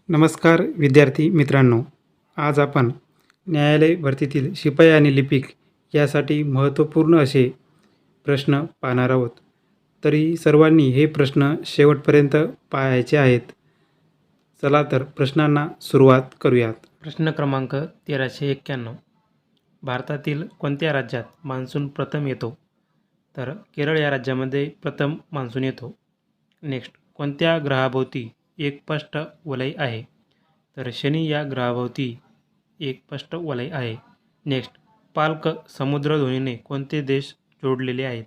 नमस्कार विद्यार्थी मित्रांनो, आज आपण न्यायालय भरतीतील शिपाई आणि लिपिक यासाठी महत्त्वपूर्ण असे प्रश्न पाहणार आहोत. तरी सर्वांनी हे प्रश्न शेवटपर्यंत पाहायचे आहेत. चला तर प्रश्नांना सुरुवात करूयात. प्रश्न क्रमांक 1391. भारतातील कोणत्या राज्यात मान्सून प्रथम येतो? तर केरळ या राज्यामध्ये प्रथम मान्सून येतो. नेक्स्ट, कोणत्या ग्रहाभोवती एक स्पष्ट वलय आहे? तर शनी या ग्रहाभोवती एक स्पष्ट वलय आहे. नेक्स्ट, पाल्क समुद्रधुनीने कोणते देश जोडलेले आहेत?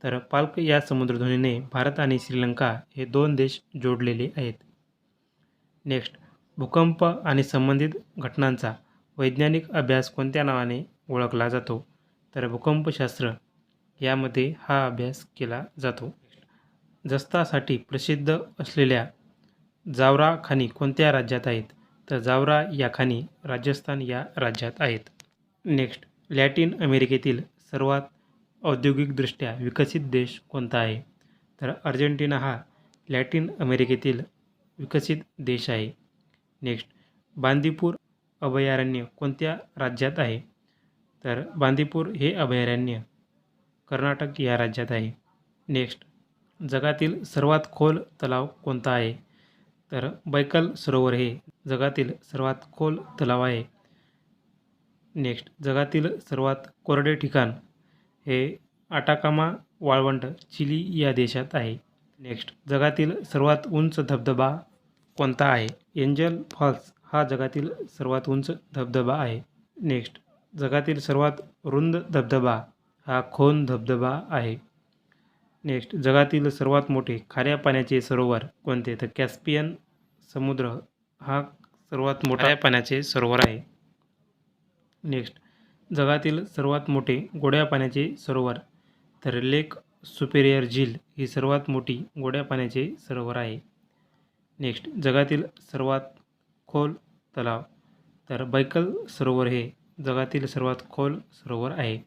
तर पाल्क या समुद्रधुनीने भारत आणि श्रीलंका हे 2 देश जोडलेले आहेत. नेक्स्ट, भूकंप आणि संबंधित घटनांचा वैज्ञानिक अभ्यास कोणत्या नावाने ओळखला जातो? तर भूकंपशास्त्र यामध्ये हा अभ्यास केला जातो. जस्तासाठी प्रसिद्ध असलेल्या जावरा खाणी कोणत्या राज्यात आहेत? तर जावरा या खाणी राजस्थान या राज्यात आहेत. नेक्स्ट, लॅटिन अमेरिकेतील सर्वात औद्योगिकदृष्ट्या विकसित देश कोणता आहे? तर अर्जेंटिना हा लॅटिन अमेरिकेतील विकसित देश आहे. नेक्स्ट, बांदीपूर अभयारण्य कोणत्या राज्यात आहे? तर बांदीपूर हे अभयारण्य कर्नाटक या राज्यात आहे. नेक्स्ट, जगातील सर्वात खोल तलाव कोणता आहे? तर बैकल सरोवर हे जगातील सर्वात खोल तलाव आहे. नेक्स्ट, जगातील सर्वात कोरडे ठिकाण हे आटाकामा वाळवंट चिली या देशात आहे. नेक्स्ट, जगातील सर्वात उंच धबधबा कोणता आहे? एंजल फॉल्स हा जगातील सर्वात उंच धबधबा आहे. नेक्स्ट, जगातील सर्वात रुंद धबधबा हा खोन धबधबा आहे. नेक्स्ट, जगातील सर्वात मोठे खाऱ्या पाण्याचे सरोवर कोणते? तर कॅस्पियन समुद्र हा सर्वात मोठा खाऱ्या पाण्याचे सरोवर आहे. नेक्स्ट, जगातील सर्वात मोठे गोड्या पाण्याचे सरोवर तर लेक सुपेरियर झील ही सर्वात मोठी गोड्या पाण्याचे सरोवर आहे. नेक्स्ट, जगातील सर्वात खोल तलाव तर बैकल सरोवर हे जगातील सर्वात खोल सरोवर आहे.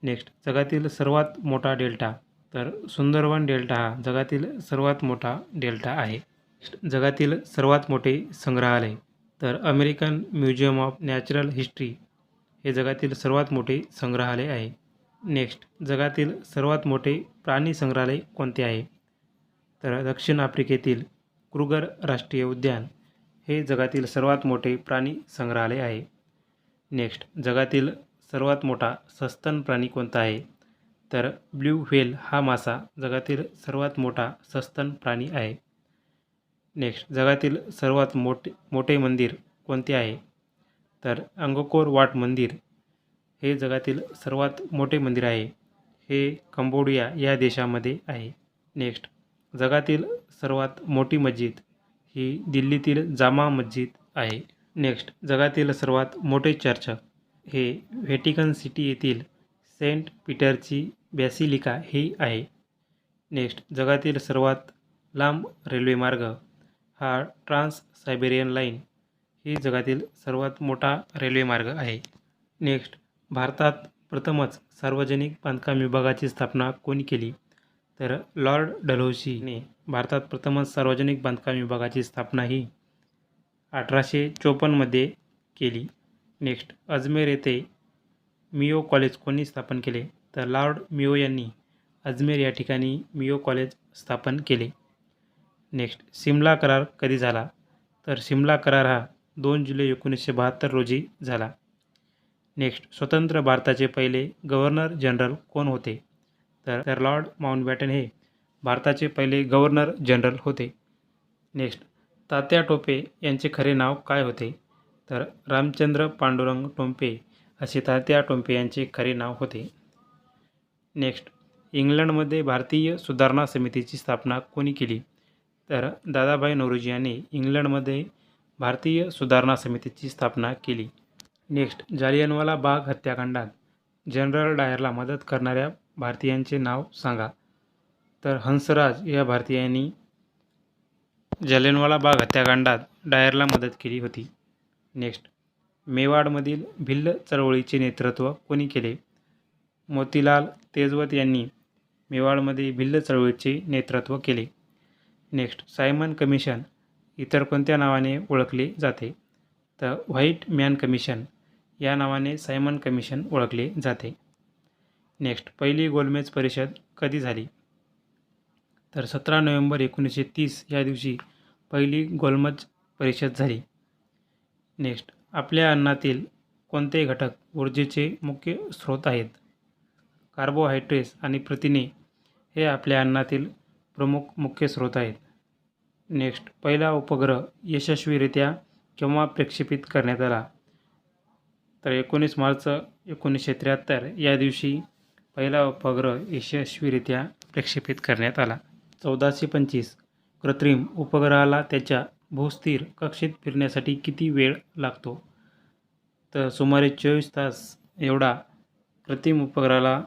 नेक्स्ट, जगातील सर्वात मोठा डेल्टा तर सुंदरवन डेल्टा हा जगातील सर्वात मोठा डेल्टा आहे. जगातील सर्वात मोठे संग्रहालय तर American museum of natural history हे जगातील सर्वात मोठे संग्रहालय आहे. नेक्स्ट, जगातील सर्वात मोठे प्राणी संग्रहालय कोणते आहे? तर दक्षिण आफ्रिकेतील क्रुगर राष्ट्रीय उद्यान हे जगातील सर्वात मोठे प्राणी संग्रहालय आहे. नेक्स्ट, जगातील सर्वात मोठा सस्तन प्राणी कोणता आहे? तर ब्ल्यू व्हेल हा मासा जगातील सर्वात मोठा सस्तन प्राणी आहे. नेक्स्ट, जगातील सर्वात मोठे मंदिर कोणते आहे? तर अंगकोर वाट मंदिर हे जगातील सर्वात मोठे मंदिर आहे. हे कंबोडिया या देशामध्ये आहे. नेक्स्ट, जगातील सर्वात मोठी मस्जिद ही दिल्लीतील जामा मस्जिद आहे. नेक्स्ट, जगातील सर्वात मोठे चर्च हे व्हॅटिकन सिटी येथील सेंट पीटरची बॅसिलिका ही आहे. नेक्स्ट, जगातील सर्वात लांब रेल्वेमार्ग हा ट्रान्स सायबेरियन लाईन ही जगातील सर्वात मोठा रेल्वेमार्ग आहे. नेक्स्ट, भारतात प्रथमच सार्वजनिक बांधकाम विभागाची स्थापना कोणी केली? तर लॉर्ड डलहौसीने भारतात प्रथमच सार्वजनिक बांधकाम विभागाची स्थापना ही 1854मध्ये केली. नेक्स्ट, अजमेर येथे मियो कॉलेज कोणी स्थापन केले? तर लॉर्ड मियो यांनी अजमेर या ठिकाणी मियो कॉलेज स्थापन केले. नेक्स्ट, सिमला करार कधी झाला? तर सिमला करार हा 2 जुलै 1972 रोजी झाला. नेक्स्ट, स्वतंत्र भारताचे पहिले गव्हर्नर जनरल कोण होते? तर लॉर्ड माउंटबॅटन हे भारताचे पहिले गव्हर्नर जनरल होते. नेक्स्ट, तात्या टोपे यांचे खरे नाव काय होते? तर रामचंद्र पांडुरंग टोपे असे तात्या टोपे यांचे खरे नाव होते. नेक्स्ट, इंग्लंडमध्ये भारतीय सुधारणा समितीची स्थापना कोणी केली? तर दादाभाई नौरोजी यांनी इंग्लंडमध्ये भारतीय सुधारणा समितीची स्थापना केली. नेक्स्ट, जालियनवाला बाग हत्याकांडात जनरल डायरला मदत करणाऱ्या भारतीयांचे नाव सांगा. तर हंसराज या भारतीयांनी जालियनवाला बाग हत्याकांडात डायरला मदत केली होती. नेक्स्ट, मेवाडमधील भिल्ल चळवळीचे नेतृत्व कोणी केले? मोतीलाल तेजवत यांनी मेवाडमध्ये भिल्ल चळवळीचे नेतृत्व केले. नेक्स्ट, सायमन कमिशन इतर कोणत्या नावाने ओळखले जाते? तर व्हाईट मॅन कमिशन या नावाने सायमन कमिशन ओळखले जाते. नेक्स्ट, पहिली गोलमेज परिषद कधी झाली? तर 17 नोव्हेंबर 1930 या दिवशी पहिली गोलमेज परिषद झाली. नेक्स्ट, आपल्या अन्नातील कोणते घटक ऊर्जेचे मुख्य स्रोत आहेत? कार्बोहायड्रेट्स आणि प्रथिने हे आपल्या अन्नातील प्रमुख मुख्य स्रोत आहेत. नेक्स्ट, पहिला उपग्रह यशस्वीरित्या केव्हा प्रक्षेपित करण्यात आला? तर 19 मार्च 1973 या दिवशी पहिला उपग्रह यशस्वीरित्या प्रक्षेपित करण्यात आला. 1425 कृत्रिम उपग्रहाला त्याच्या भूस्थिर कक्षेत फिरण्यासाठी किती वेळ लागतो? तर सुमारे 24 तास एवढा कृत्रिम उपग्रहाला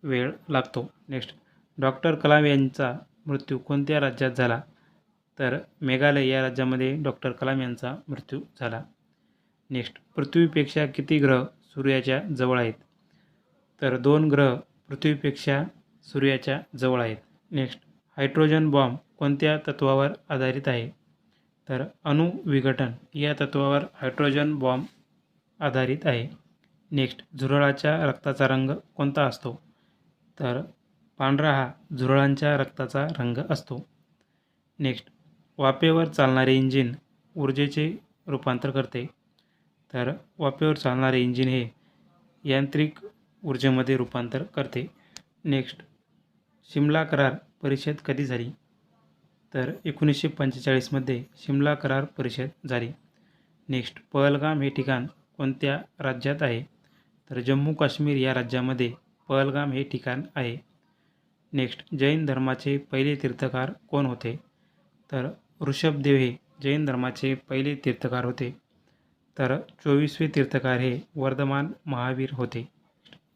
वेळ लागतो. नेक्स्ट, डॉक्टर कलाम यांचा मृत्यू कोणत्या राज्यात झाला? तर मेघालय या राज्यामध्ये डॉक्टर कलाम यांचा मृत्यू झाला. नेक्स्ट, पृथ्वीपेक्षा किती ग्रह सूर्याच्या जवळ आहेत? तर 2 ग्रह पृथ्वीपेक्षा सूर्याच्या जवळ आहेत. नेक्स्ट, हायड्रोजन बॉम्ब कोणत्या तत्त्वावर आधारित आहे? तर अणुविघटन या तत्त्वावर हायड्रोजन बॉम्ब आधारित आहे. नेक्स्ट, झुरळाच्या रक्ताचा रंग कोणता असतो? तर पांढरा हा झुरळांच्या रक्ताचा रंग असतो. नेक्स्ट, वाफेवर चालणारे इंजिन ऊर्जेचे रूपांतर करते. तर वाफेवर चालणारे इंजिन हे यांत्रिक ऊर्जेमध्ये रूपांतर करते. नेक्स्ट, शिमला करार परिषद कधी झाली? तर 1945 शिमला करार परिषद झाली. नेक्स्ट, पहलगाम हे ठिकाण कोणत्या राज्यात आहे? तर जम्मू काश्मीर या राज्यामध्ये पहलगाम हे ठिकाण आहे. नेक्स्ट, जैन धर्माचे पहिले तीर्थकार कोण होते? तर ऋषभदेव हे जैन धर्माचे पहिले तीर्थकार होते. तर 24वे तीर्थकार हे वर्धमान महावीर होते.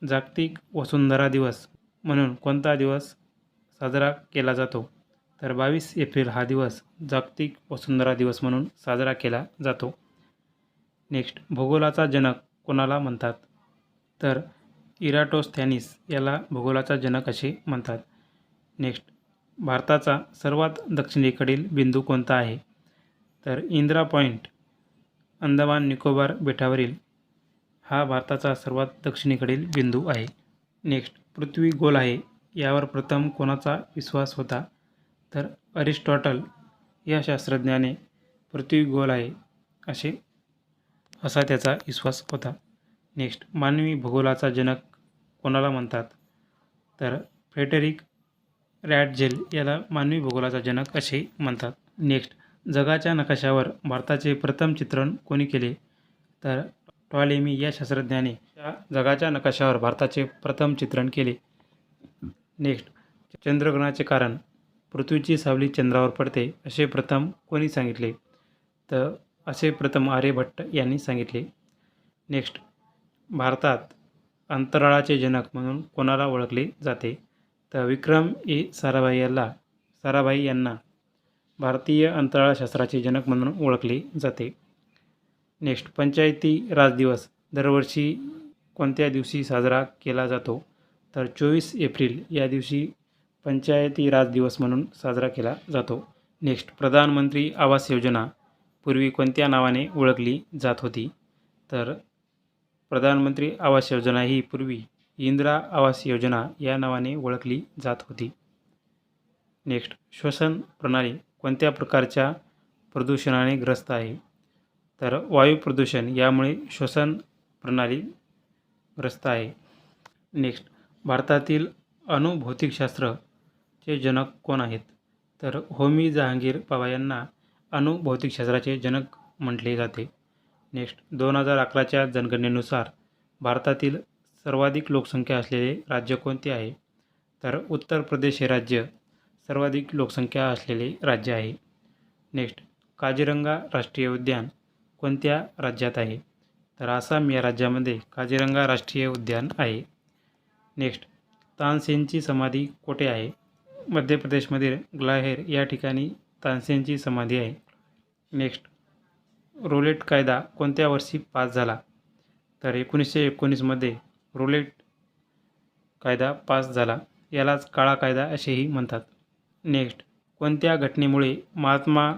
जागतिक वसुंधरा दिवस म्हणून कोणता दिवस साजरा केला जातो? तर 22 एप्रिल हा दिवस जागतिक वसुंधरा दिवस म्हणून साजरा केला जातो. नेक्स्ट, भूगोलाचा जनक कोणाला म्हणतात? तर इराटोस्थॅनिस याला भूगोलाचा जनक असे म्हणतात. नेक्स्ट, भारताचा सर्वात दक्षिणेकडील बिंदू कोणता आहे? तर इंदिरा पॉईंट अंदमान निकोबार बेटावरील हा भारताचा सर्वात दक्षिणेकडील बिंदू आहे. नेक्स्ट, पृथ्वी गोल आहे यावर प्रथम कोणाचा विश्वास होता? तर अरिस्टॉटल या शास्त्रज्ञाने पृथ्वी गोल आहे असा त्याचा विश्वास होता. नेक्स्ट, मानवी भूगोलाचा जनक कोणाला म्हणतात? तर फ्रेडरिक रॅटझेल याला मानवी भूगोलाचा जनक असे म्हणतात. नेक्स्ट, जगाच्या नकाशावर भारताचे प्रथम चित्रण कोणी केले? तर टॉलेमी या शास्त्रज्ञाने जगाच्या नकाशावर भारताचे प्रथम चित्रण केले. नेक्स्ट, चंद्रग्रहणाचे कारण पृथ्वीची सावली चंद्रावर पडते असे प्रथम कोणी सांगितले? तर असे प्रथम आर्यभट्ट यांनी सांगितले. नेक्स्ट, भारतात अंतराळाचे जनक म्हणून कोणाला ओळखले जाते? तर विक्रम ए साराभाई यांना भारतीय अंतराळशास्त्राचे जनक म्हणून ओळखले जाते. नेक्स्ट, पंचायती राज दिवस दरवर्षी कोणत्या दिवशी साजरा केला जातो? तर 24 एप्रिल या दिवशी पंचायती राज दिवस म्हणून साजरा केला जातो. नेक्स्ट, प्रधानमंत्री आवास योजना पूर्वी कोणत्या नावाने ओळखली जात होती? तर प्रधानमंत्री आवास योजना ही पूर्वी इंदिरा आवास योजना या नावाने ओळखली जात होती. नेक्स्ट, श्वसन प्रणाली कोणत्या प्रकारच्या प्रदूषणाने ग्रस्त आहे? तर वायू प्रदूषण यामुळे श्वसन प्रणाली ग्रस्त आहे. नेक्स्ट, भारतातील अणुभौतिकशास्त्राचे जनक कोण आहेत? तर होमी जहांगीर पवार यांना अणुभौतिकशास्त्राचे जनक म्हटले जाते. नेक्स्ट, 2011च्या जनगणनेनुसार भारतातील सर्वाधिक लोकसंख्या असलेले राज्य कोणते आहे? तर उत्तर प्रदेश हे राज्य सर्वाधिक लोकसंख्या असलेले राज्य आहे. नेक्स्ट, काझीरंगा राष्ट्रीय उद्यान कोणत्या राज्यात आहे? तर आसाम या राज्यामध्ये काझीरंगा राष्ट्रीय उद्यान आहे. नेक्स्ट, तानसेनची समाधी कोठे आहे? मध्य प्रदेशमधील ग्वाल्हेर या ठिकाणी तानसेनची समाधी आहे. नेक्स्ट, रोलेट कायदा कोणत्या वर्षी पास झाला? तर 1919 रोलेट कायदा पास झाला. यालाच काळा कायदा असेही म्हणतात. नेक्स्ट, कोणत्या घटनेमुळे महात्मा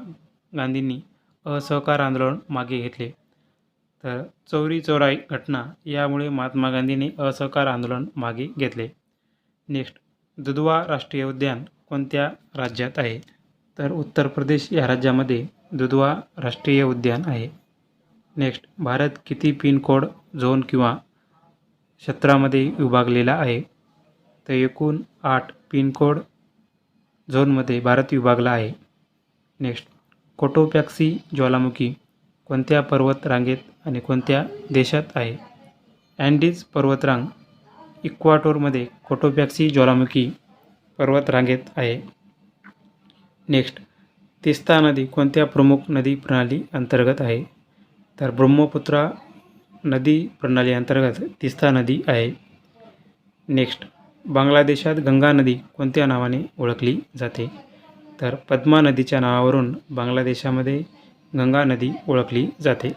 गांधींनी असहकार आंदोलन मागे घेतले? तर चौरी चौरा घटना यामुळे महात्मा गांधींनी असहकार आंदोलन मागे घेतले. नेक्स्ट, दुधवा राष्ट्रीय उद्यान कोणत्या राज्यात आहे? तर उत्तर प्रदेश या राज्यामध्ये दुधवा राष्ट्रीय उद्यान आहे. नेक्स्ट, भारत किती पिनकोड झोन किंवा क्षेत्रामध्ये विभागलेला आहे? तर एकूण 8 पिनकोड झोनमध्ये भारत विभागला आहे. नेक्स्ट, कोटोपॅक्सी ज्वालामुखी कोणत्या पर्वत रांगेत आणि कोणत्या देशात आहे? अँडीज पर्वतरांग इक्वाटोरमध्ये कोटोपॅक्सी ज्वालामुखी पर्वत रांगेत आहे. नेक्स्ट, तिस्ता नदी कोणत्या प्रमुख नदी प्रणाली अंतर्गत आहे? तर ब्रह्मपुत्रा नदी प्रणाली अंतर्गत तिस्ता नदी आहे. नेक्स्ट, बांगलादेशात गंगा नदी कोणत्या नावाने ओळखली जाते? तर पद्मा नदीच्या नावावरून बांगलादेशामध्ये गंगा नदी ओळखली जाते.